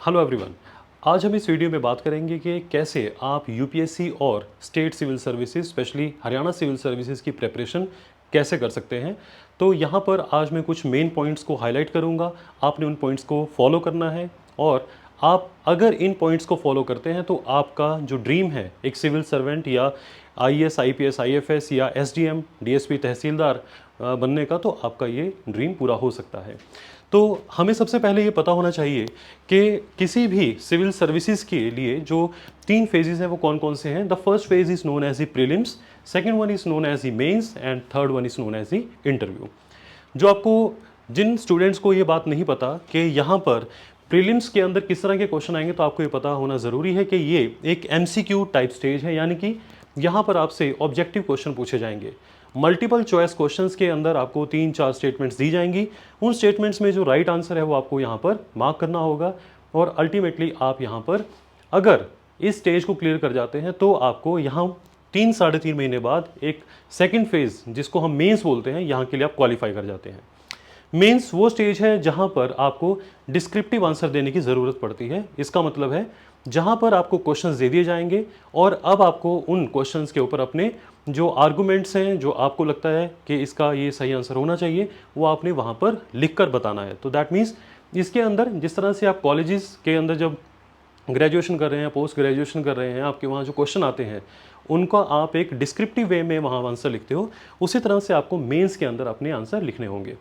Hello everyone. आज हम इस वीडियो में बात करेंगे कि कैसे आप यूपीएससी और state civil services specially Haryana civil services की प्रिपरेशन कैसे कर सकते हैं। तो यहाँ पर आज मैं कुछ मेन पॉइंट्स को हाईलाइट करूँगा, आपने उन पॉइंट्स को फॉलो करना है और आप अगर इन पॉइंट्स को फॉलो करते हैं तो आपका जो ड्रीम है एक सिविल सर्वेंट या आईएएस, आईपीएस, आईएफएस या एसडीएम, डीएसपी, तहसीलदार बनने का, तो आपका ये ड्रीम पूरा हो सकता है। तो हमें सबसे पहले ये पता होना चाहिए कि किसी भी सिविल सर्विसेज के लिए जो 3 फेजेस हैं वो कौन कौन से हैं। The first phase is known as the prelims, second one is known as the mains and third one is known as the interview. जो आपको, जिन स्टूडेंट्स को ये बात नहीं पता कि यहाँ पर प्रीलिम्स के अंदर किस तरह के क्वेश्चन आएंगे, तो आपको ये पता होना ज़रूरी है कि ये एक एमसीक्यू टाइप स्टेज है, यानी कि यहाँ पर आपसे ऑब्जेक्टिव क्वेश्चन पूछे जाएंगे। मल्टीपल चॉइस क्वेश्चंस के अंदर आपको 3-4 स्टेटमेंट्स दी जाएंगी। उन स्टेटमेंट्स में जो राइट आंसर है वो आपको यहाँ पर मार्क करना होगा और अल्टीमेटली आप यहाँ पर अगर इस स्टेज को क्लियर कर जाते हैं तो आपको यहाँ 3-3.5 महीने बाद एक सेकंड फेज जिसको हम मेंस बोलते हैं, यहाँ के लिए आप क्वालिफाई कर जाते हैं। मेंस वो स्टेज है जहाँ पर आपको डिस्क्रिप्टिव आंसर देने की ज़रूरत पड़ती है। इसका मतलब है जहाँ पर आपको क्वेश्चंस दे दिए जाएंगे और अब आपको उन क्वेश्चंस के ऊपर अपने जो आर्गुमेंट्स हैं, जो आपको लगता है कि इसका ये सही आंसर होना चाहिए, वो आपने वहाँ पर लिख कर बताना है। तो दैट मीन्स इसके अंदर जिस तरह से आप कॉलेजेस के अंदर जब ग्रेजुएशन कर रहे हैं, पोस्ट ग्रेजुएशन कर रहे हैं, आपके वहाँ जो क्वेश्चन आते हैं उनका आप एक डिस्क्रिप्टिव वे में वहाँ आंसर लिखते हो, उसी तरह से आपको मेंस के अंदर अपने आंसर लिखने होंगे।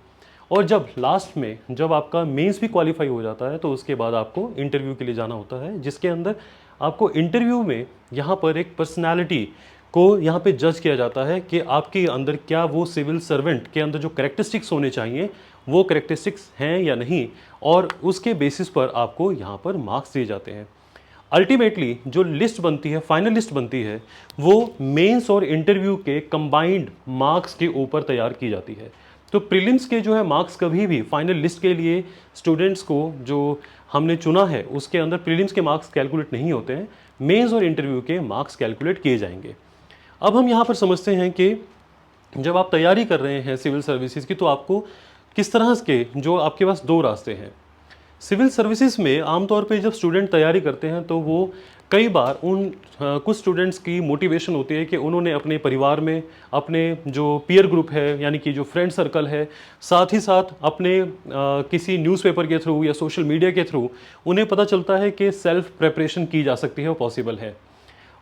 और जब लास्ट में जब आपका मेंस भी क्वालिफाई हो जाता है तो उसके बाद आपको इंटरव्यू के लिए जाना होता है, जिसके अंदर आपको इंटरव्यू में यहाँ पर एक पर्सनालिटी को यहाँ पे जज किया जाता है कि आपके अंदर क्या वो सिविल सर्वेंट के अंदर जो कैरेक्टरिस्टिक्स होने चाहिए वो कैरेक्टरिस्टिक्स हैं या नहीं, और उसके बेसिस पर आपको यहाँ पर मार्क्स दिए जाते हैं। अल्टीमेटली जो लिस्ट बनती है, फाइनल लिस्ट बनती है, वो मेंस और इंटरव्यू के कंबाइंड मार्क्स के ऊपर तैयार की जाती है। तो प्रीलिम्स के जो है मार्क्स कभी भी फाइनल लिस्ट के लिए स्टूडेंट्स को जो हमने चुना है उसके अंदर प्रीलिम्स के मार्क्स कैलकुलेट नहीं होते हैं, मेंस और इंटरव्यू के मार्क्स कैलकुलेट किए जाएंगे। अब हम यहाँ पर समझते हैं कि जब आप तैयारी कर रहे हैं सिविल सर्विसेज की तो आपको किस तरह के, जो आपके पास 2 रास्ते हैं सिविल सर्विसेज में। आमतौर पे जब स्टूडेंट तैयारी करते हैं तो वो कई बार कुछ स्टूडेंट्स की मोटिवेशन होती है कि उन्होंने अपने परिवार में, अपने जो पीयर ग्रुप है यानी कि जो फ्रेंड सर्कल है, साथ ही साथ अपने किसी न्यूज़पेपर के थ्रू या सोशल मीडिया के थ्रू उन्हें पता चलता है कि सेल्फ प्रिपरेशन की जा सकती है और पॉसिबल है।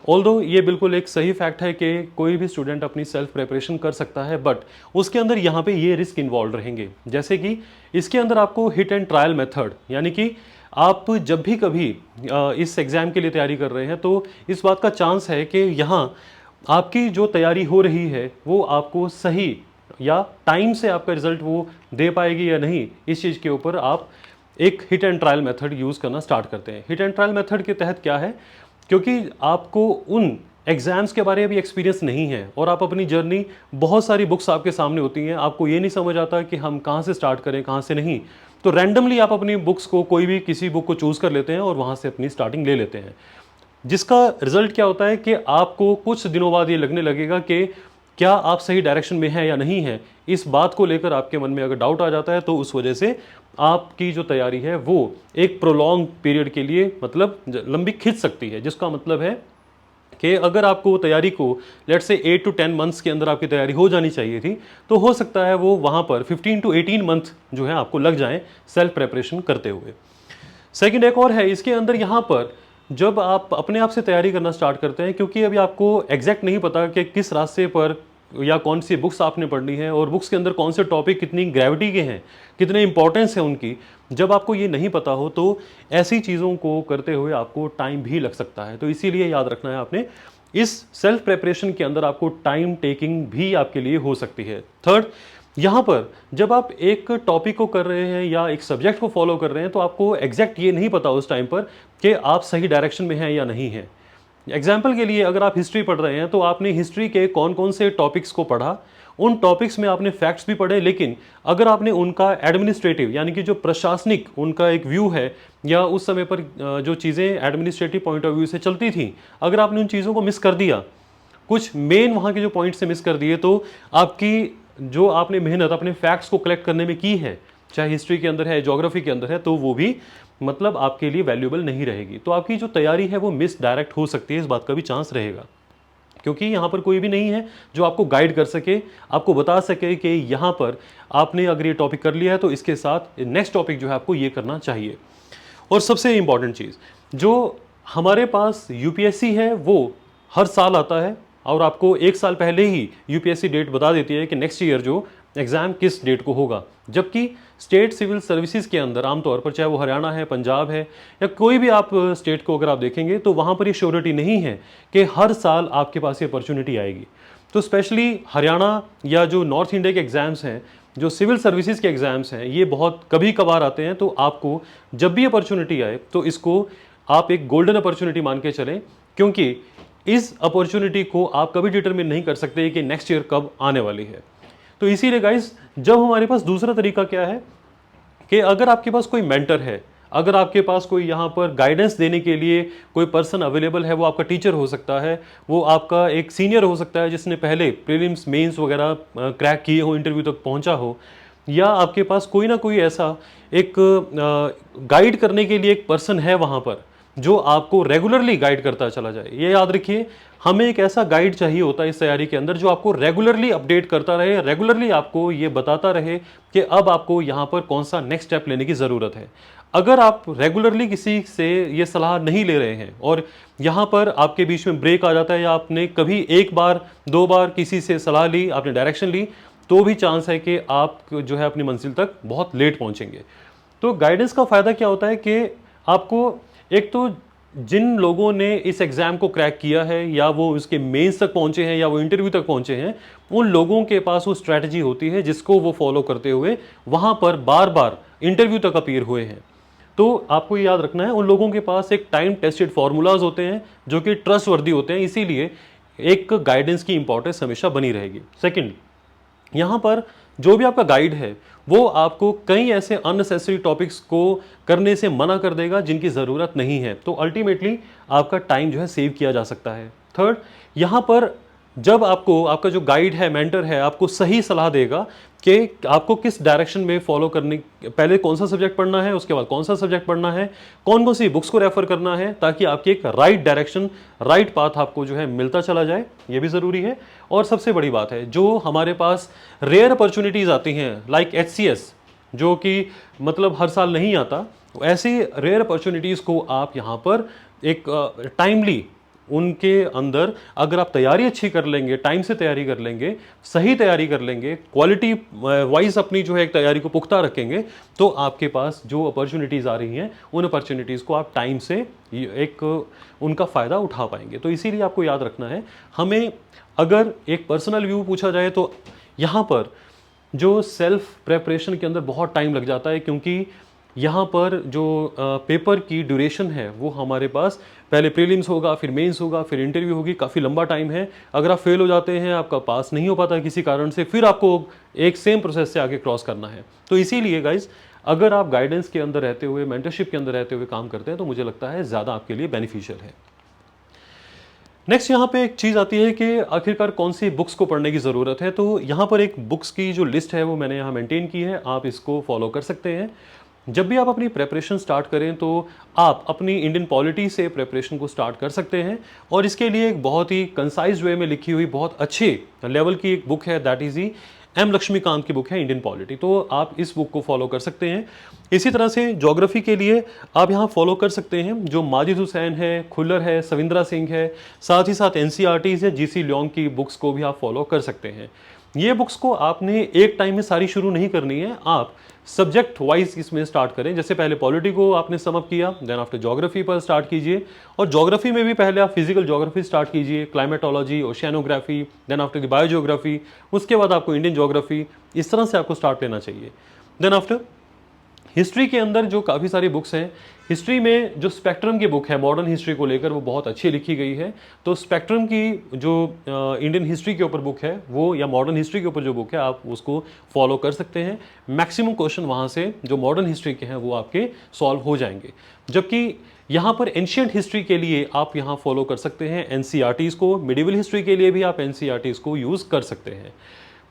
ऑल्दो ये बिल्कुल एक सही फैक्ट है कि कोई भी स्टूडेंट अपनी सेल्फ प्रिपरेशन कर सकता है, बट उसके अंदर यहाँ पे ये रिस्क इन्वॉल्व रहेंगे। जैसे कि इसके अंदर आपको हिट एंड ट्रायल मेथड, यानी कि आप जब भी कभी इस एग्ज़ाम के लिए तैयारी कर रहे हैं तो इस बात का चांस है कि यहाँ आपकी जो तैयारी हो रही है वो आपको सही या टाइम से आपका रिजल्ट वो दे पाएगी या नहीं, इस चीज़ के ऊपर आप एक hit and trial method use करना स्टार्ट करते हैं। हिट एंड ट्रायल मेथड के तहत क्या है, क्योंकि आपको उन एग्ज़ाम्स के बारे में भी एक्सपीरियंस नहीं है और आप अपनी जर्नी, बहुत सारी बुक्स आपके सामने होती हैं, आपको ये नहीं समझ आता कि हम कहाँ से स्टार्ट करें कहाँ से नहीं, तो रैंडमली आप अपनी बुक्स को, कोई भी किसी बुक को चूज़ कर लेते हैं और वहाँ से अपनी स्टार्टिंग ले लेते हैं, जिसका रिजल्ट क्या होता है कि आपको कुछ दिनों बाद ये लगने लगेगा कि क्या आप सही डायरेक्शन में हैं या नहीं है। इस बात को लेकर आपके मन में अगर डाउट आ जाता है तो उस वजह से आपकी जो तैयारी है वो एक प्रोलॉन्ग पीरियड के लिए मतलब लंबी खिंच सकती है, जिसका मतलब है कि अगर आपको तैयारी को लेट्स से 8 to 10 मंथ्स के अंदर आपकी तैयारी हो जानी चाहिए थी, तो हो सकता है वो वहाँ पर 15 to 18 मंथ जो है आपको लग जाएं सेल्फ प्रिपरेशन करते हुए। सेकंड एक और है इसके अंदर, यहाँ पर जब आप अपने आप से तैयारी करना स्टार्ट करते हैं, क्योंकि अभी आपको एग्जैक्ट नहीं पता कि किस रास्ते पर या कौन सी बुक्स आपने पढ़नी है और बुक्स के अंदर कौन से टॉपिक कितनी ग्रेविटी के हैं, कितने इंपॉर्टेंस है उनकी, जब आपको ये नहीं पता हो तो ऐसी चीज़ों को करते हुए आपको टाइम भी लग सकता है। तो इसीलिए याद रखना है आपने, इस सेल्फ प्रिपरेशन के अंदर आपको टाइम टेकिंग भी आपके लिए हो सकती है। थर्ड, यहाँ पर जब आप एक टॉपिक को कर रहे हैं या एक सब्जेक्ट को फॉलो कर रहे हैं तो आपको एग्जैक्ट ये नहीं पता उस टाइम पर कि आप सही डायरेक्शन में हैं या नहीं हैं। एग्जाम्पल के लिए अगर आप हिस्ट्री पढ़ रहे हैं तो आपने हिस्ट्री के कौन कौन से टॉपिक्स को पढ़ा, उन टॉपिक्स में आपने फैक्ट्स भी पढ़े, लेकिन अगर आपने उनका एडमिनिस्ट्रेटिव यानी कि जो प्रशासनिक उनका एक व्यू है या उस समय पर जो चीज़ें एडमिनिस्ट्रेटिव पॉइंट ऑफ व्यू से चलती थी, अगर आपने उन चीज़ों को मिस कर दिया, कुछ मेन वहाँ के जो पॉइंट से मिस कर दिए, तो आपकी जो आपने मेहनत अपने फैक्ट्स को कलेक्ट करने में की है चाहे हिस्ट्री के अंदर है, ज्योग्राफी के अंदर है, तो वो भी मतलब आपके लिए वैल्यूएबल नहीं रहेगी। तो आपकी जो तैयारी है वो मिस डायरेक्ट हो सकती है, इस बात का भी चांस रहेगा, क्योंकि यहाँ पर कोई भी नहीं है जो आपको गाइड कर सके, आपको बता सके कि यहाँ पर आपने अगर ये टॉपिक कर लिया है तो इसके साथ नेक्स्ट टॉपिक जो है आपको ये करना चाहिए। और सबसे इंपॉर्टेंट चीज़, जो हमारे पास यूपीएससी है वो हर साल आता है और आपको एक साल पहले ही यूपीएससी डेट बता देती है कि नेक्स्ट ईयर जो एग्ज़ाम किस डेट को होगा। जबकि स्टेट सिविल सर्विसेज के अंदर आमतौर पर, चाहे वो हरियाणा है, पंजाब है, या कोई भी आप स्टेट को अगर आप देखेंगे, तो वहाँ पर ये श्योरिटी नहीं है कि हर साल आपके पास ये अपॉर्चुनिटी आएगी। तो स्पेशली हरियाणा या जो नॉर्थ इंडिया के एग्ज़ाम्स हैं, जो सिविल सर्विसेज के एग्ज़ाम्स हैं, ये बहुत कभी कभार आते हैं। तो आपको जब भी अपॉर्चुनिटी आए तो इसको आप एक गोल्डन अपॉर्चुनिटी मान के चलें, क्योंकि इस अपॉर्चुनिटी को आप कभी डिटरमिन नहीं कर सकते कि नेक्स्ट ईयर कब आने वाली है। तो इसीलिए गाइस, जब हमारे पास दूसरा तरीका क्या है कि अगर आपके पास कोई मेंटर है, अगर आपके पास कोई यहाँ पर गाइडेंस देने के लिए कोई पर्सन अवेलेबल है, वो आपका टीचर हो सकता है, वो आपका एक सीनियर हो सकता है जिसने पहले प्रीलिम्स मेंस वगैरह क्रैक किए हो, इंटरव्यू तक पहुँचा हो, या आपके पास कोई ना कोई ऐसा एक गाइड करने के लिए एक पर्सन है वहाँ पर जो आपको रेगुलरली गाइड करता चला जाए। ये याद रखिए, हमें एक ऐसा गाइड चाहिए होता है इस तैयारी के अंदर जो आपको रेगुलरली अपडेट करता रहे, रेगुलरली आपको ये बताता रहे कि अब आपको यहाँ पर कौन सा नेक्स्ट स्टेप लेने की ज़रूरत है। अगर आप रेगुलरली किसी से ये सलाह नहीं ले रहे हैं और यहाँ पर आपके बीच में ब्रेक आ जाता है, या आपने कभी एक बार दो बार किसी से सलाह ली, आपने डायरेक्शन ली, तो भी चांस है कि आप जो है अपनी मंजिल तक बहुत लेट पहुँचेंगे। तो गाइडेंस का फ़ायदा क्या होता है कि आपको एक तो जिन लोगों ने इस एग्ज़ाम को क्रैक किया है, या वो उसके मेंस तक पहुंचे हैं, या वो इंटरव्यू तक पहुंचे हैं, उन लोगों के पास वो स्ट्रैटेजी होती है जिसको वो फॉलो करते हुए वहां पर बार बार इंटरव्यू तक अपीयर हुए हैं। तो आपको ये याद रखना है, उन लोगों के पास एक टाइम टेस्टेड फॉर्मूलाज होते हैं जो कि ट्रस्टवर्दी होते हैं, इसीलिए एक गाइडेंस की इंपॉर्टेंस हमेशा बनी रहेगी। सेकेंड, यहाँ पर जो भी आपका गाइड है वो आपको कई ऐसे अननेसेसरी टॉपिक्स को करने से मना कर देगा जिनकी ज़रूरत नहीं है, तो अल्टीमेटली आपका टाइम जो है सेव किया जा सकता है। थर्ड, यहाँ पर जब आपको आपका जो गाइड है, मेंटर है, आपको सही सलाह देगा कि आपको किस डायरेक्शन में फॉलो करने, पहले कौन सा सब्जेक्ट पढ़ना है, उसके बाद कौन सा सब्जेक्ट पढ़ना है, कौन कौन सी बुक्स को रेफर करना है, ताकि आपकी एक राइट डायरेक्शन, राइट पाथ आपको जो है मिलता चला जाए, ये भी ज़रूरी है। और सबसे बड़ी बात है, जो हमारे पास रेयर अपॉर्चुनिटीज़ आती हैं लाइक एचसीएस, जो कि मतलब हर साल नहीं आता, ऐसी रेयर अपॉर्चुनिटीज़ को आप यहाँ पर एक टाइमली उनके अंदर अगर आप तैयारी अच्छी कर लेंगे, टाइम से तैयारी कर लेंगे, सही तैयारी कर लेंगे, क्वालिटी वाइज अपनी जो है एक तैयारी को पुख्ता रखेंगे, तो आपके पास जो अपॉर्चुनिटीज़ आ रही हैं उन अपॉर्चुनिटीज़ को आप टाइम से एक उनका फ़ायदा उठा पाएंगे। तो इसीलिए आपको याद रखना है, हमें अगर एक पर्सनल व्यू पूछा जाए तो यहाँ पर जो सेल्फ प्रेपरेशन के अंदर बहुत टाइम लग जाता है, क्योंकि यहाँ पर जो पेपर की ड्यूरेशन है वो हमारे पास पहले प्रीलिम्स होगा, फिर मेंस होगा, फिर इंटरव्यू होगी, काफ़ी लंबा टाइम है। अगर आप फेल हो जाते हैं, आपका पास नहीं हो पाता किसी कारण से, फिर आपको एक सेम प्रोसेस से आगे क्रॉस करना है। तो इसीलिए गाइज, अगर आप गाइडेंस के अंदर रहते हुए, मेंटरशिप के अंदर रहते हुए काम करते हैं, तो मुझे लगता है ज़्यादा आपके लिए बेनिफिशियल है। नेक्स्ट यहाँ पे एक चीज़ आती है कि आखिरकार कौन सी बुक्स को पढ़ने की ज़रूरत है। तो यहाँ पर एक बुक्स की जो लिस्ट है वो मैंने यहाँ मेंटेन की है, आप इसको फॉलो कर सकते हैं। जब भी आप अपनी प्रेपरेशन स्टार्ट करें तो आप अपनी इंडियन पॉलिटी से प्रेपरेशन को स्टार्ट कर सकते हैं, और इसके लिए एक बहुत ही कंसाइज वे में लिखी हुई बहुत अच्छे लेवल की एक बुक है, दैट इज़ एम लक्ष्मीकांत की बुक है इंडियन पॉलिटी। तो आप इस बुक को फॉलो कर सकते हैं। इसी तरह से ज्योग्राफी के लिए आप यहाँ फॉलो कर सकते हैं जो माजिद हुसैन है, खुल्लर है, सविंद्रा सिंह है, साथ ही साथ एनसीईआरटीज़ है, जीसी ल्योंग की बुक्स को भी आप फॉलो कर सकते हैं। ये बुक्स को आपने एक टाइम में सारी शुरू नहीं करनी है, आप सब्जेक्ट वाइज इसमें स्टार्ट करें। जैसे पहले पॉलिटी को आपने समअप किया, देन आफ्टर ज्योग्राफी पर स्टार्ट कीजिए, और ज्योग्राफी में भी पहले आप फिजिकल ज्योग्राफी स्टार्ट कीजिए, climatology, oceanography, then after the biogeography, उसके बाद आपको इंडियन ज्योग्राफी, इस तरह से आपको स्टार्ट लेना चाहिए। देन आफ्टर हिस्ट्री के अंदर जो काफ़ी सारी बुक्स हैं, हिस्ट्री में जो स्पेक्ट्रम की बुक है मॉडर्न हिस्ट्री को लेकर, वो बहुत अच्छी लिखी गई है। तो स्पेक्ट्रम की जो इंडियन हिस्ट्री के ऊपर बुक है वो, या मॉडर्न हिस्ट्री के ऊपर जो बुक है, आप उसको फॉलो कर सकते हैं। मैक्सिमम क्वेश्चन वहाँ से जो मॉडर्न हिस्ट्री के हैं वो आपके सॉल्व हो जाएंगे। जबकि यहाँ पर एंशियंट हिस्ट्री के लिए आप यहाँ फॉलो कर सकते हैं एनसीईआरटीज़ को, मिडिवल हिस्ट्री के लिए भी आप एनसीईआरटीज़ को यूज़ कर सकते हैं।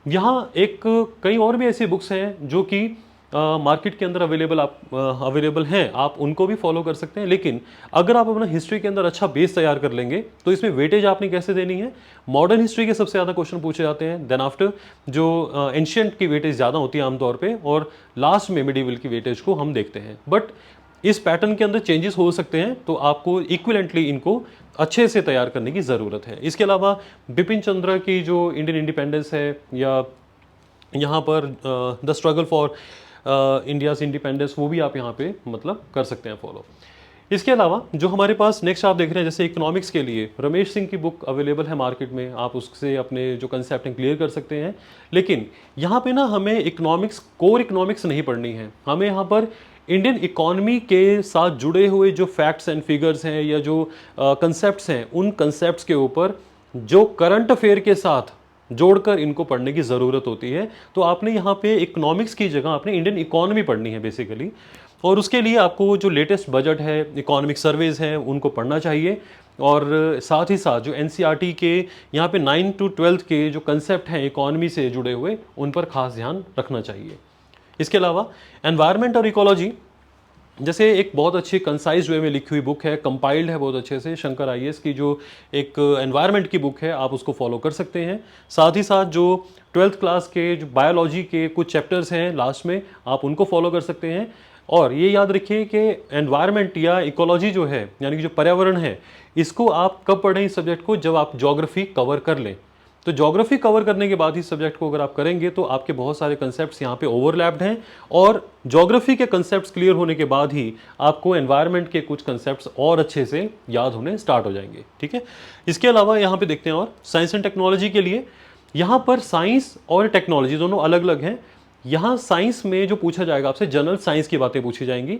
यहाँ एक कई और भी ऐसी बुक्स हैं जो कि मार्केट के अंदर अवेलेबल हैं, आप उनको भी फॉलो कर सकते हैं। लेकिन अगर आप अपना हिस्ट्री के अंदर अच्छा बेस तैयार कर लेंगे तो इसमें वेटेज आपने कैसे देनी है, मॉडर्न हिस्ट्री के सबसे ज़्यादा क्वेश्चन पूछे जाते हैं, देन आफ्टर जो एंशियंट की वेटेज ज़्यादा होती है आमतौर पे, और लास्ट में मिडिवल की वेटेज को हम देखते हैं। बट इस पैटर्न के अंदर चेंजेस हो सकते हैं, तो आपको इक्विवेलेंटली इनको अच्छे से तैयार करने की ज़रूरत है। इसके अलावा बिपिन चंद्र की जो इंडियन इंडिपेंडेंस है, या यहाँ पर the struggle for India's independence, वो भी आप यहाँ पे मतलब कर सकते हैं फॉलो। इसके अलावा जो हमारे पास नेक्स्ट आप देख रहे हैं, जैसे इकोनॉमिक्स के लिए रमेश सिंह की बुक अवेलेबल है मार्केट में, आप उससे अपने जो कंसेप्ट हैं क्लियर कर सकते हैं। लेकिन यहाँ पे ना हमें इकोनॉमिक्स, कोर इकोनॉमिक्स नहीं पढ़नी है, हमें यहाँ पर इंडियन इकोनॉमी के साथ जुड़े हुए जो फैक्ट्स एंड फिगर्स हैं या जो कंसेप्ट्स हैं, उन कंसेप्ट्स के ऊपर जो करंट अफेयर के साथ जोड़कर इनको पढ़ने की ज़रूरत होती है। तो आपने यहाँ पे इकोनॉमिक्स की जगह आपने इंडियन इकोनॉमी पढ़नी है बेसिकली, और उसके लिए आपको जो लेटेस्ट बजट है, इकोनॉमिक सर्वेज हैं, उनको पढ़ना चाहिए। और साथ ही साथ जो एनसीईआरटी के यहाँ पे 9 to 12 के जो कंसेप्ट हैं इकोनॉमी से जुड़े हुए, उन पर खास ध्यान रखना चाहिए। इसके अलावा एनवायरनमेंट और इकोलॉजी जैसे एक बहुत अच्छी कंसाइज वे में लिखी हुई बुक है, कंपाइल्ड है बहुत अच्छे से, शंकर आईएएस की जो एक एनवायरनमेंट की बुक है, आप उसको फॉलो कर सकते हैं। साथ ही साथ जो 12th क्लास के जो बायोलॉजी के कुछ चैप्टर्स हैं लास्ट में, आप उनको फॉलो कर सकते हैं। और ये याद रखिए कि एनवायरनमेंट या इकोलॉजी जो है, यानी कि जो पर्यावरण है, इसको आप कब पढ़ें इस सब्जेक्ट को, जब आप ज्योग्राफी कवर कर लें। तो ज्योग्राफी कवर करने के बाद इस सब्जेक्ट को अगर आप करेंगे तो आपके बहुत सारे कंसेप्ट्स यहाँ पे ओवरलैप्ड हैं, और ज्योग्राफी के कंसेप्ट्स क्लियर होने के बाद ही आपको एनवायरनमेंट के कुछ कंसेप्ट्स और अच्छे से याद होने स्टार्ट हो जाएंगे। ठीक है, इसके अलावा यहाँ पे देखते हैं और साइंस एंड टेक्नोलॉजी के लिए, यहाँ पर साइंस और टेक्नोलॉजी दोनों अलग अलग हैं। यहाँ साइंस में जो पूछा जाएगा आपसे, जनरल साइंस की बातें पूछी जाएंगी।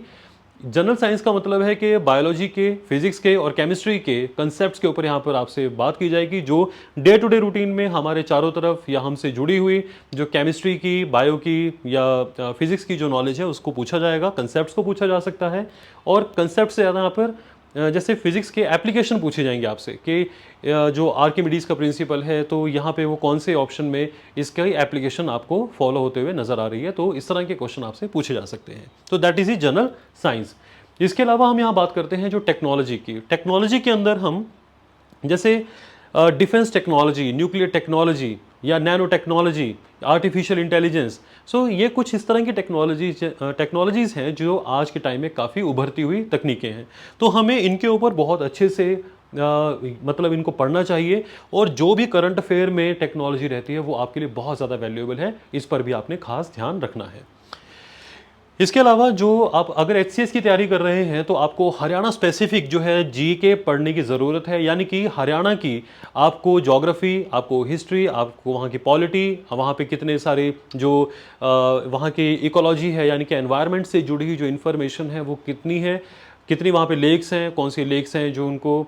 जनरल साइंस का मतलब है कि बायोलॉजी के, फिजिक्स के और केमिस्ट्री के कंसेप्ट्स के ऊपर यहाँ पर आपसे बात की जाएगी, जो डे टू डे रूटीन में हमारे चारों तरफ या हमसे जुड़ी हुई जो केमिस्ट्री की, बायो की या फिजिक्स की जो नॉलेज है, उसको पूछा जाएगा, कंसेप्ट्स को पूछा जा सकता है। और कंसेप्ट से ज़्यादा यहाँ पर जैसे फिजिक्स के एप्लीकेशन पूछे जाएंगे आपसे कि जो आर्किमिडीज का प्रिंसिपल है, तो यहाँ पे वो कौन से ऑप्शन में इसका एप्लीकेशन आपको फॉलो होते हुए नजर आ रही है, तो इस तरह के क्वेश्चन आपसे पूछे जा सकते हैं। तो that is he general science. इसके अलावा हम यहाँ बात करते हैं जो टेक्नोलॉजी की। टेक्नोलॉजी के अंदर हम जैसे डिफेंस टेक्नोलॉजी, न्यूक्लियर टेक्नोलॉजी या नैनो टेक्नोलॉजी, आर्टिफिशियल इंटेलिजेंस, सो ये कुछ इस तरह की टेक्नोलॉजीज़ हैं जो आज के टाइम में काफ़ी उभरती हुई तकनीकें हैं। तो हमें इनके ऊपर बहुत अच्छे से मतलब इनको पढ़ना चाहिए, और जो भी करंट अफेयर में टेक्नोलॉजी रहती है वो आपके लिए बहुत ज़्यादा वैल्यूएबल है, इस पर भी आपने खास ध्यान रखना है। इसके अलावा जो आप अगर एचसीएस की तैयारी कर रहे हैं तो आपको हरियाणा स्पेसिफिक जो है जीके पढ़ने की ज़रूरत है, यानी कि हरियाणा की आपको ज्योग्राफी, आपको हिस्ट्री, आपको वहाँ की पॉलिटी, वहाँ पे कितने सारे जो वहाँ की इकोलॉजी है, यानी कि एनवायरनमेंट से जुड़ी हुई जो इन्फॉर्मेशन है वो कितनी है, कितनी वहाँ पे लेक्स हैं, कौन सी लेक्स हैं जो उनको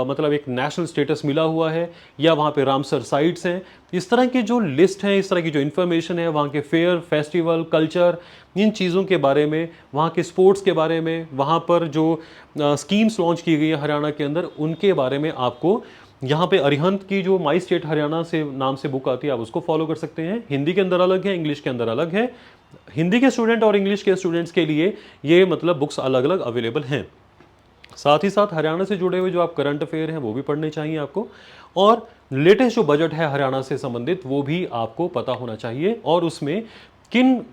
मतलब एक नेशनल स्टेटस मिला हुआ है, या वहाँ पे रामसर साइट्स हैं। इस तरह की जो लिस्ट है, इस तरह की जो इन्फॉर्मेशन है, वहाँ के फेयर, फेस्टिवल, कल्चर, इन चीज़ों के बारे में, वहाँ के स्पोर्ट्स के बारे में, वहाँ पर जो स्कीम्स लॉन्च की गई है हरियाणा के अंदर, उनके बारे में आपको यहाँ पे अरिहंत की जो माई स्टेट हरियाणा से नाम से बुक आती है, आप उसको फॉलो कर सकते हैं। हिंदी के अंदर अलग है, इंग्लिश के अंदर अलग है। हिंदी के स्टूडेंट और इंग्लिश के स्टूडेंट्स के लिए ये मतलब बुक्स अलग अलग अवेलेबल हैं। साथ ही साथ हरियाणा से जुड़े हुए जो आप करंट अफेयर हैं वो भी पढ़ने चाहिए आपको, और लेटेस्ट जो बजट है हरियाणा से संबंधित वो भी आपको पता होना चाहिए, और उसमें किन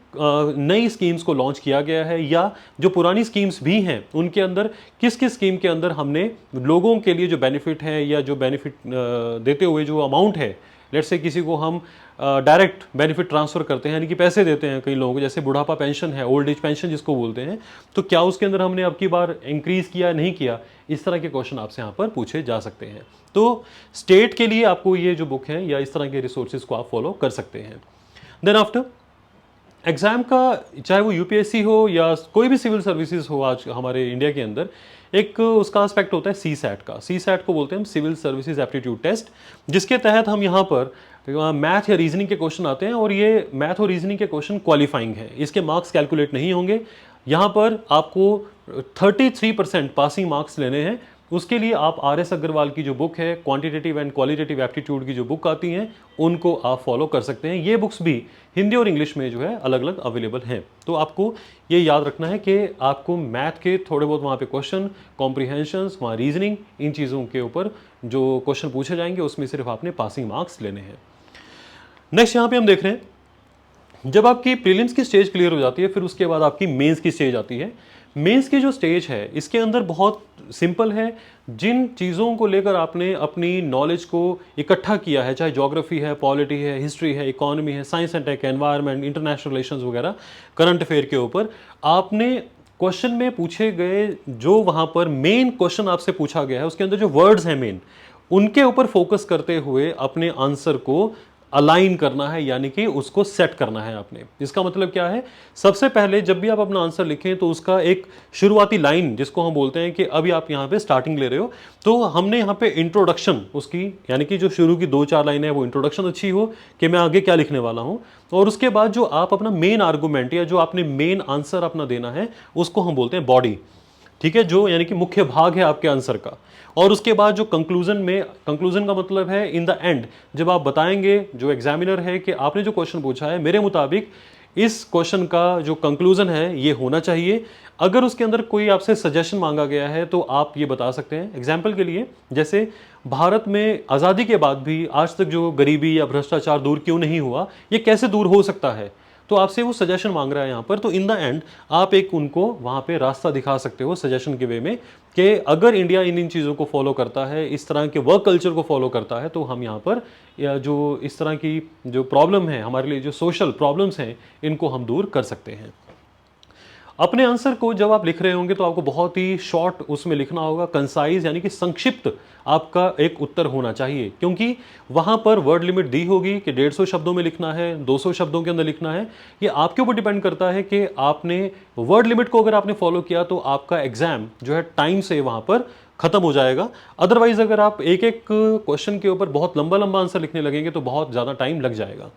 नई स्कीम्स को लॉन्च किया गया है, या जो पुरानी स्कीम्स भी हैं उनके अंदर किस किस स्कीम के अंदर हमने लोगों के लिए जो बेनिफिट है, या जो बेनिफिट देते हुए जो अमाउंट है, लेट्स से किसी को हम डायरेक्ट बेनिफिट ट्रांसफ़र करते हैं, यानी कि पैसे देते हैं कई लोगों को, जैसे बुढ़ापा पेंशन है, ओल्ड एज पेंशन जिसको बोलते हैं, तो क्या उसके अंदर हमने अब की बार इंक्रीज़ किया नहीं किया, इस तरह के क्वेश्चन आपसे यहाँ पर पूछे जा सकते हैं। तो स्टेट के लिए आपको ये जो बुक है या इस तरह के रिसोर्सेज को आप फॉलो कर सकते हैं। देन आफ्टर एग्ज़ाम का, चाहे वो यूपीएससी हो या कोई भी सिविल सर्विसेज हो आज हमारे इंडिया के अंदर, एक उसका एस्पेक्ट होता है सी सैट का। सी सैट को बोलते हैं हम सिविल सर्विसेज एप्टीट्यूड टेस्ट, जिसके तहत हम यहाँ पर मैथ या रीजनिंग के क्वेश्चन आते हैं, और ये मैथ और रीजनिंग के क्वेश्चन क्वालिफाइंग है, इसके मार्क्स कैलकुलेट नहीं होंगे। यहाँ पर आपको 33% पासिंग मार्क्स लेने हैं, उसके लिए आप RS अग्रवाल की जो बुक है, क्वांटिटेटिव एंड क्वालिटेटिव एप्टीट्यूड की जो बुक आती हैं, उनको आप फॉलो कर सकते हैं। ये बुक्स भी हिंदी और इंग्लिश में जो है अलग अलग अवेलेबल हैं। तो आपको ये याद रखना है कि आपको मैथ के थोड़े बहुत वहाँ पे क्वेश्चन, कॉम्प्रीहेंशंस, वहाँ रीजनिंग, इन चीज़ों के ऊपर जो क्वेश्चन पूछे जाएंगे उसमें सिर्फ आपने पासिंग मार्क्स लेने हैं। नेक्स्ट यहाँ पे हम देख रहे हैं, जब आपकी प्रीलिम्स की स्टेज क्लियर हो जाती है, फिर उसके बाद आपकी मेंस की स्टेज आती है। मेंस की जो स्टेज है, इसके अंदर बहुत सिंपल है। जिन चीज़ों को लेकर आपने अपनी नॉलेज को इकट्ठा किया है, चाहे ज्योग्राफी है, पॉलिटी है, हिस्ट्री है, इकोनॉमी है, science and tech, environment, international relations वगैरह, करंट अफेयर के ऊपर आपने क्वेश्चन में पूछे गए जो वहाँ पर मेन क्वेश्चन आपसे पूछा गया है, उसके अंदर जो वर्ड्स हैं मेन, उनके ऊपर फोकस करते हुए अपने आंसर को अलाइन करना है, यानी कि उसको सेट करना है आपने। इसका मतलब क्या है, सबसे पहले जब भी आप अपना आंसर लिखें तो उसका एक शुरुआती लाइन, जिसको हम बोलते हैं कि अभी आप यहाँ पे स्टार्टिंग ले रहे हो, तो हमने यहाँ पे इंट्रोडक्शन उसकी, यानी कि जो शुरू की 2-4 लाइनें हैं वो इंट्रोडक्शन अच्छी हो कि मैं आगे क्या लिखने वाला हूँ, और उसके बाद जो आप अपना मेन आर्गूमेंट या जो आपने मेन आंसर अपना देना है उसको हम बोलते हैं बॉडी। ठीक है, जो यानी कि मुख्य भाग है आपके आंसर का। और उसके बाद जो कंक्लूजन में, कंक्लूजन का मतलब है इन द एंड, जब आप बताएंगे जो एग्जामिनर है कि आपने जो क्वेश्चन पूछा है, मेरे मुताबिक इस क्वेश्चन का जो कंक्लूजन है ये होना चाहिए। अगर उसके अंदर कोई आपसे सजेशन मांगा गया है तो आप ये बता सकते हैं। एग्जाम्पल के लिए, जैसे भारत में आज़ादी के बाद भी आज तक जो गरीबी या भ्रष्टाचार दूर क्यों नहीं हुआ, ये कैसे दूर हो सकता है, तो आपसे वो सजेशन मांग रहा है यहाँ पर। तो इन द एंड आप एक उनको वहाँ पे रास्ता दिखा सकते हो सजेशन के वे में, कि अगर इंडिया इन इन चीज़ों को फॉलो करता है, इस तरह के वर्क कल्चर को फॉलो करता है, तो हम यहाँ पर या जो इस तरह की जो प्रॉब्लम है हमारे लिए, जो सोशल प्रॉब्लम्स हैं, इनको हम दूर कर सकते हैं। अपने आंसर को जब आप लिख रहे होंगे तो आपको बहुत ही शॉर्ट उसमें लिखना होगा, कंसाइज, यानी कि संक्षिप्त आपका एक उत्तर होना चाहिए, क्योंकि वहां पर वर्ड लिमिट दी होगी कि 150 शब्दों में लिखना है, 200 शब्दों के अंदर लिखना है। ये आपके ऊपर डिपेंड करता है कि आपने वर्ड लिमिट को अगर आपने फॉलो किया तो आपका एग्जाम जो है टाइम से वहां पर खत्म हो जाएगा। अदरवाइज अगर आप एक एक क्वेश्चन के ऊपर बहुत लंबा लंबा आंसर लिखने लगेंगे तो बहुत ज़्यादा टाइम लग जाएगा।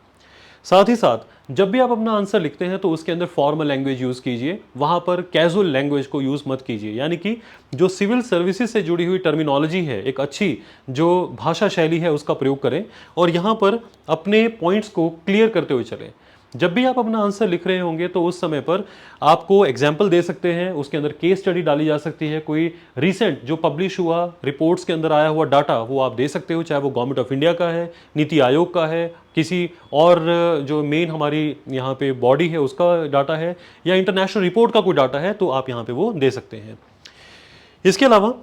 साथ ही साथ जब भी आप अपना आंसर लिखते हैं तो उसके अंदर फॉर्मल लैंग्वेज यूज़ कीजिए, वहाँ पर कैजुअल लैंग्वेज को यूज़ मत कीजिए। यानी कि जो सिविल सर्विसेज से जुड़ी हुई टर्मिनोलॉजी है, एक अच्छी जो भाषा शैली है, उसका प्रयोग करें और यहाँ पर अपने पॉइंट्स को क्लियर करते हुए चलें। जब भी आप अपना आंसर लिख रहे होंगे तो उस समय पर आपको एग्जाम्पल दे सकते हैं, उसके अंदर केस स्टडी डाली जा सकती है, कोई रिसेंट जो पब्लिश हुआ रिपोर्ट्स के अंदर आया हुआ डाटा वो आप दे सकते हो, चाहे वो गवर्नमेंट ऑफ इंडिया का है, नीति आयोग का है, किसी और जो मेन हमारी यहाँ पे बॉडी है उसका डाटा है, या इंटरनेशनल रिपोर्ट का कोई डाटा है, तो आप यहाँ पे वो दे सकते हैं। इसके अलावा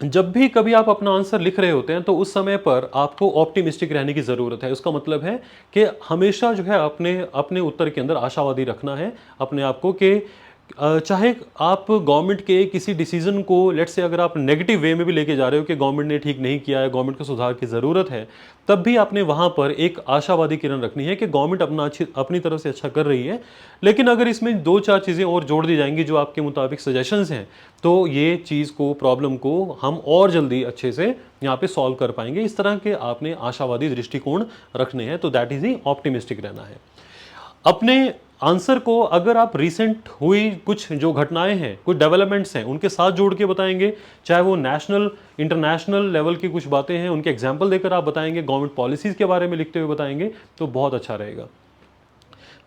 जब भी कभी आप अपना आंसर लिख रहे होते हैं तो उस समय पर आपको ऑप्टिमिस्टिक रहने की ज़रूरत है। उसका मतलब है कि हमेशा जो है अपने अपने उत्तर के अंदर आशावादी रखना है अपने आप को, कि चाहे आप गवर्नमेंट के किसी डिसीजन को, लेट से अगर आप नेगेटिव वे में भी लेके जा रहे हो कि गवर्नमेंट ने ठीक नहीं किया है, गवर्नमेंट को सुधार की ज़रूरत है, तब भी आपने वहाँ पर एक आशावादी किरण रखनी है कि गवर्नमेंट अपनी तरफ से अच्छा कर रही है। लेकिन अगर इसमें 2-4 चीज़ें और जोड़ दी जाएंगी जो आपके मुताबिक सजेशंस हैं, तो ये चीज़ को, प्रॉब्लम को हम और जल्दी अच्छे से यहाँ पे सॉल्व कर पाएंगे। इस तरह के आपने आशावादी दृष्टिकोण रखने हैं, तो दैट इज़ ही ऑप्टिमिस्टिक रहना है। अपने आंसर को अगर आप रिसेंट हुई कुछ जो घटनाएं हैं, कुछ डेवलपमेंट्स हैं, उनके साथ जोड़ के बताएंगे, चाहे वो नेशनल इंटरनेशनल लेवल की कुछ बातें हैं, उनके एग्जाम्पल देकर आप बताएंगे, गवर्नमेंट पॉलिसीज़ के बारे में लिखते हुए बताएंगे, तो बहुत अच्छा रहेगा।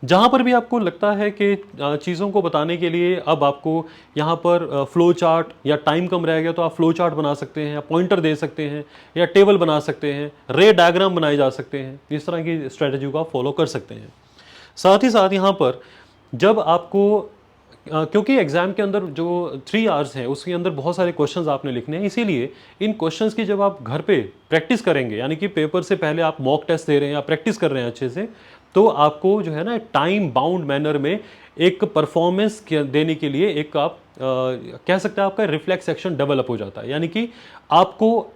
जहाँ पर भी आपको लगता है कि चीज़ों को बताने के लिए अब आपको यहाँ पर फ्लो चार्ट या टाइम कम रह गया, तो आप फ्लो चार्ट बना सकते हैं, या पॉइंटर दे सकते हैं, या टेबल बना सकते हैं, रे डायग्राम बनाए जा सकते हैं। इस तरह की स्ट्रेटजी को आप फॉलो कर सकते हैं। साथ ही साथ यहाँ पर जब आपको क्योंकि एग्जाम के अंदर जो 3 आवर्स हैं उसके अंदर बहुत सारे क्वेश्चंस आपने लिखने हैं, इसीलिए इन क्वेश्चंस की जब आप घर पे प्रैक्टिस करेंगे, यानी कि पेपर से पहले आप मॉक टेस्ट दे रहे हैं या प्रैक्टिस कर रहे हैं अच्छे से, तो आपको जो है ना टाइम बाउंड मैनर में एक परफॉर्मेंस देने के लिए एक आप कह सकते हैं आपका रिफ्लेक्स एक्शन डेवलप हो जाता है। यानी कि आपको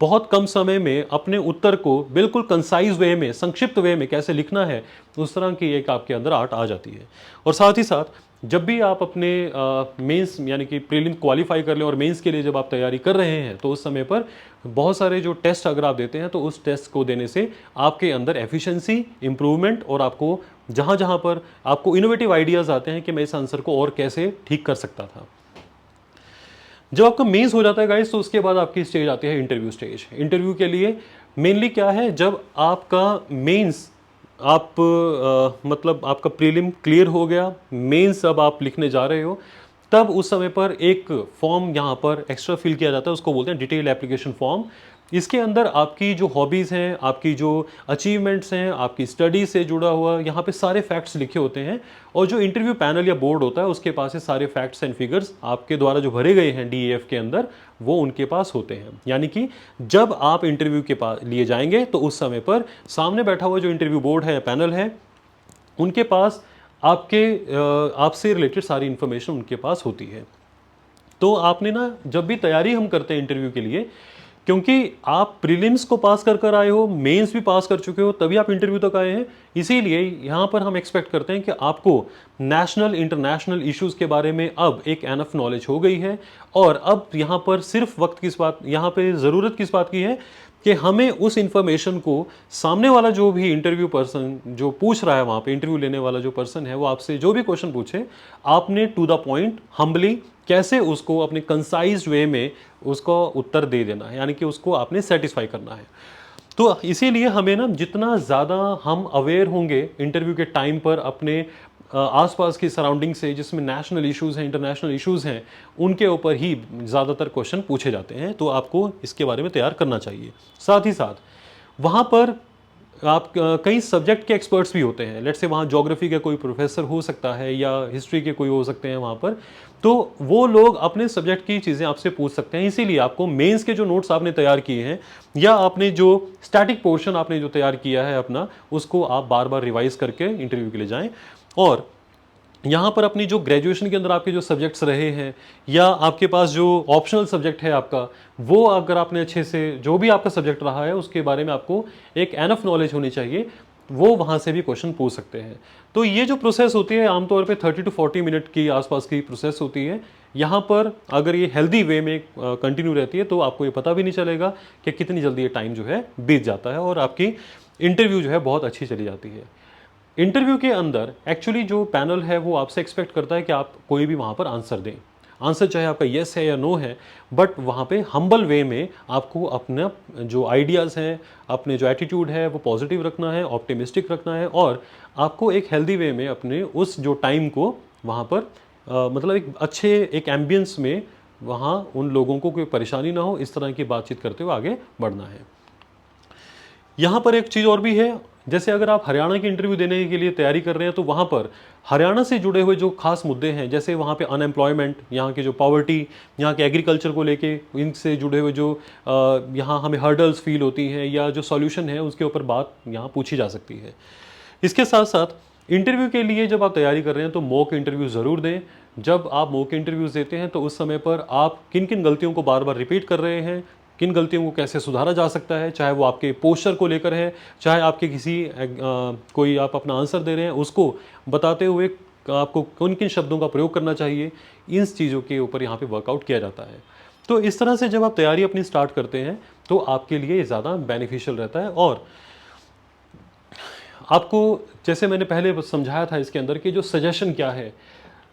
बहुत कम समय में अपने उत्तर को बिल्कुल कंसाइज वे में, संक्षिप्त वे में कैसे लिखना है, उस तरह की एक आपके अंदर आर्ट आ जाती है। और साथ ही साथ जब भी आप अपने मेंस यानी कि प्रीलिम क्वालिफाई कर लें और मेंस के लिए जब आप तैयारी कर रहे हैं, तो उस समय पर बहुत सारे जो टेस्ट अगर आप देते हैं तो उस टेस्ट को देने से आपके अंदर एफिशिएंसी इंप्रूवमेंट, और आपको जहाँ जहाँ पर आपको इनोवेटिव आइडियाज़ आते हैं कि मैं इस आंसर को और कैसे ठीक कर सकता था। जब आपका मेंस हो जाता है गाइस, तो उसके बाद आपकी स्टेज आती है इंटरव्यू स्टेज। इंटरव्यू के लिए मेनली क्या है, जब आपका मेंस आप मतलब आपका प्रीलिम क्लियर हो गया, मेंस अब आप लिखने जा रहे हो, तब उस समय पर एक फॉर्म यहाँ पर एक्स्ट्रा फिल किया जाता है, उसको बोलते हैं डिटेल एप्लीकेशन फॉर्म। इसके अंदर आपकी जो हॉबीज़ हैं, आपकी जो अचीवमेंट्स हैं, आपकी स्टडी से जुड़ा हुआ यहाँ पे सारे फैक्ट्स लिखे होते हैं, और जो इंटरव्यू पैनल या बोर्ड होता है उसके पास ये सारे फैक्ट्स एंड फिगर्स आपके द्वारा जो भरे गए हैं डीईएफ के अंदर, वो उनके पास होते हैं। यानी कि जब आप इंटरव्यू के पास लिए जाएंगे तो उस समय पर सामने बैठा हुआ जो इंटरव्यू बोर्ड है, पैनल है, उनके पास आपसे रिलेटेड सारी इंफॉर्मेशन उनके पास होती है। तो आपने ना, जब भी तैयारी हम करते हैं इंटरव्यू के लिए, क्योंकि आप प्रीलिम्स को पास कर आए हो, मेंस भी पास कर चुके हो, तभी आप इंटरव्यू तक आए हैं, इसीलिए यहाँ पर हम एक्सपेक्ट करते हैं कि आपको नेशनल इंटरनेशनल इश्यूज़ के बारे में अब एक एनफ नॉलेज हो गई है। और अब यहाँ पर सिर्फ वक्त किस बात, यहाँ पे ज़रूरत किस बात की है कि हमें उस इंफॉर्मेशन को सामने वाला जो भी इंटरव्यू पर्सन जो पूछ रहा है, वहाँ पे इंटरव्यू लेने वाला जो पर्सन है, वो आपसे जो भी क्वेश्चन पूछे, आपने टू द पॉइंट हम्बली कैसे उसको अपने कंसाइज्ड वे में उसका उत्तर दे देना है, यानी कि उसको आपने सेटिस्फाई करना है। तो इसीलिए हमें ना जितना ज़्यादा हम अवेयर होंगे इंटरव्यू के टाइम पर अपने आसपास की सराउंडिंग से, जिसमें नेशनल इश्यूज़ हैं, इंटरनेशनल इश्यूज़ हैं, उनके ऊपर ही ज़्यादातर क्वेश्चन पूछे जाते हैं, तो आपको इसके बारे में तैयार करना चाहिए। साथ ही साथ वहाँ पर आप कई सब्जेक्ट के एक्सपर्ट्स भी होते हैं। लेट्स से वहाँ ज्योग्राफी का कोई प्रोफेसर हो सकता है या हिस्ट्री के कोई हो सकते हैं वहाँ पर, तो वो लोग अपने सब्जेक्ट की चीज़ें आपसे पूछ सकते हैं। इसीलिए आपको मेंस के जो नोट्स आपने तैयार किए हैं या आपने जो स्टैटिक पोर्शन आपने जो तैयार किया है अपना, उसको आप बार बार रिवाइज करके इंटरव्यू के लिए जाएं। और यहाँ पर अपनी जो ग्रेजुएशन के अंदर आपके जो सब्जेक्ट्स रहे हैं या आपके पास जो ऑप्शनल सब्जेक्ट है आपका, वो अगर आपने अच्छे से, जो भी आपका सब्जेक्ट रहा है उसके बारे में आपको एक एनफ नॉलेज होनी चाहिए, वो वहाँ से भी क्वेश्चन पूछ सकते हैं। तो ये जो प्रोसेस होती है आमतौर पे 30 to 40 मिनट की आसपास की प्रोसेस होती है। यहाँ पर अगर ये हेल्दी वे में कंटिन्यू रहती है तो आपको ये पता भी नहीं चलेगा कि कितनी जल्दी ये टाइम जो है बीत जाता है और आपकी इंटरव्यू जो है बहुत अच्छी चली जाती है। इंटरव्यू के अंदर एक्चुअली जो पैनल है वो आपसे एक्सपेक्ट करता है कि आप कोई भी वहाँ पर आंसर दें। आंसर चाहे आपका येस है या नो है, बट वहाँ पे हम्बल वे में आपको अपना जो आइडियाज़ हैं, अपने जो एटीट्यूड है वो पॉजिटिव रखना है, ऑप्टिमिस्टिक रखना है, और आपको एक हेल्दी वे में अपने उस जो टाइम को वहाँ पर मतलब एक अच्छे एक एम्बियंस में वहाँ उन लोगों को कोई परेशानी ना हो, इस तरह की बातचीत करते हुए आगे बढ़ना है। यहाँ पर एक चीज़ और भी है, जैसे अगर आप हरियाणा की इंटरव्यू देने के लिए तैयारी कर रहे हैं तो वहाँ पर हरियाणा से जुड़े हुए जो खास मुद्दे हैं, जैसे वहाँ पे अनएम्प्लॉयमेंट, यहाँ के जो पॉवर्टी, यहाँ के एग्रीकल्चर को लेके इनसे जुड़े हुए जो यहाँ हमें हर्डल्स फील होती हैं या जो सॉल्यूशन है उसके ऊपर बात यहाँ पूछी जा सकती है। इसके साथ साथ इंटरव्यू के लिए जब आप तैयारी कर रहे हैं तो मॉक इंटरव्यू ज़रूर दें। जब आप मॉक इंटरव्यूज़ देते हैं तो उस समय पर आप किन किन गलतियों को बार बार रिपीट कर रहे हैं, किन गलतियों को कैसे सुधारा जा सकता है, चाहे वो आपके पोस्चर को लेकर है, चाहे आपके किसी कोई आप अपना आंसर दे रहे हैं उसको बताते हुए आपको किन किन शब्दों का प्रयोग करना चाहिए, इन चीज़ों के ऊपर यहाँ पे वर्कआउट किया जाता है। तो इस तरह से जब आप तैयारी अपनी स्टार्ट करते हैं तो आपके लिए ज़्यादा बेनिफिशियल रहता है। और आपको, जैसे मैंने पहले समझाया था इसके अंदर कि जो सजेशन क्या है,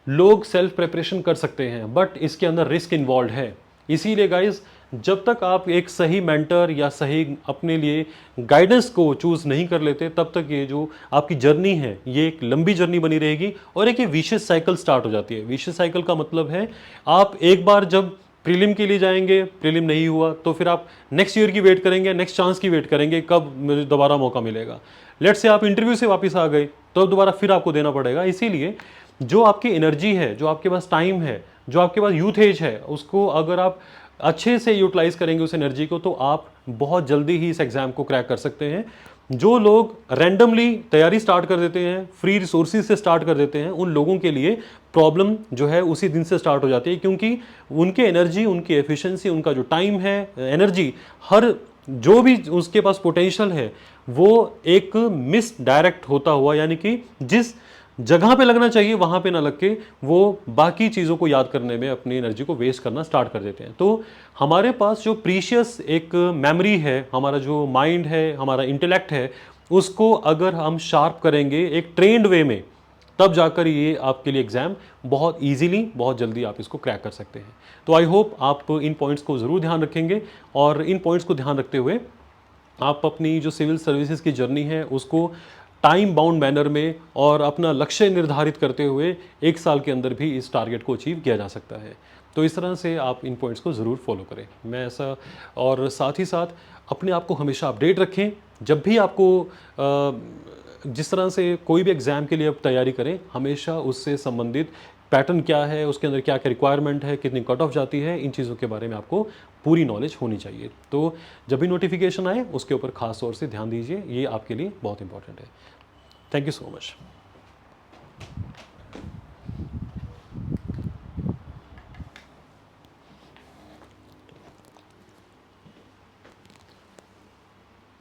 लोग सेल्फ प्रिपरेशन कर सकते हैं बट इसके अंदर रिस्क इन्वॉल्व है। इसीलिए गाइज, जब तक आप एक सही मेंटर या सही अपने लिए गाइडेंस को चूज़ नहीं कर लेते, तब तक ये जो आपकी जर्नी है ये एक लंबी जर्नी बनी रहेगी और एक ये विशियस साइकिल स्टार्ट हो जाती है। विशियस साइकिल का मतलब है, आप एक बार जब प्रीलिम के लिए जाएंगे, प्रीलिम नहीं हुआ तो फिर आप नेक्स्ट ईयर की वेट करेंगे, नेक्स्ट चांस की वेट करेंगे, कब मुझे दोबारा मौका मिलेगा। लेट से आप इंटरव्यू से वापस आ गए तो दोबारा फिर आपको देना पड़ेगा। इसीलिए जो आपकी एनर्जी है, जो आपके पास टाइम है, जो आपके पास यूथ एज है, उसको अगर आप अच्छे से यूटिलाइज करेंगे उस एनर्जी को, तो आप बहुत जल्दी ही इस एग्ज़ाम को क्रैक कर सकते हैं। जो लोग रैंडमली तैयारी स्टार्ट कर देते हैं, फ्री रिसोर्सेज से स्टार्ट कर देते हैं, उन लोगों के लिए प्रॉब्लम जो है उसी दिन से स्टार्ट हो जाती है, क्योंकि उनके एनर्जी, उनकी एफिशिएंसी, उनका जो टाइम है, एनर्जी, हर जो भी उसके पास पोटेंशियल है वो एक मिस डायरेक्ट होता हुआ, यानी कि जिस जगह पे लगना चाहिए वहाँ पे ना लग के वो बाकी चीज़ों को याद करने में अपनी एनर्जी को वेस्ट करना स्टार्ट कर देते हैं। तो हमारे पास जो प्रीशियस एक मेमोरी है, हमारा जो माइंड है, हमारा इंटेलेक्ट है, उसको अगर हम शार्प करेंगे एक ट्रेंड वे में, तब जाकर ये आपके लिए एग्ज़ाम बहुत ईजीली, बहुत जल्दी आप इसको क्रैक कर सकते हैं। तो आई होप आप इन पॉइंट्स को ज़रूर ध्यान रखेंगे और इन पॉइंट्स को ध्यान रखते हुए आप अपनी जो सिविल सर्विसेज की जर्नी है उसको टाइम बाउंड मैनर में और अपना लक्ष्य निर्धारित करते हुए 1 साल के अंदर भी इस टारगेट को अचीव किया जा सकता है। तो इस तरह से आप इन पॉइंट्स को ज़रूर फॉलो करें। मैं ऐसा, और साथ ही साथ अपने आप को हमेशा अपडेट रखें। जब भी आपको जिस तरह से कोई भी एग्ज़ाम के लिए आप तैयारी करें, हमेशा उससे संबंधित पैटर्न क्या है, उसके अंदर क्या क्या रिक्वायरमेंट है, कितनी कट ऑफ जाती है, इन चीज़ों के बारे में आपको पूरी नॉलेज होनी चाहिए। तो जब भी नोटिफिकेशन आए उसके ऊपर खास तौर से ध्यान दीजिए, ये आपके लिए बहुत इंपॉर्टेंट है। Thank you so much.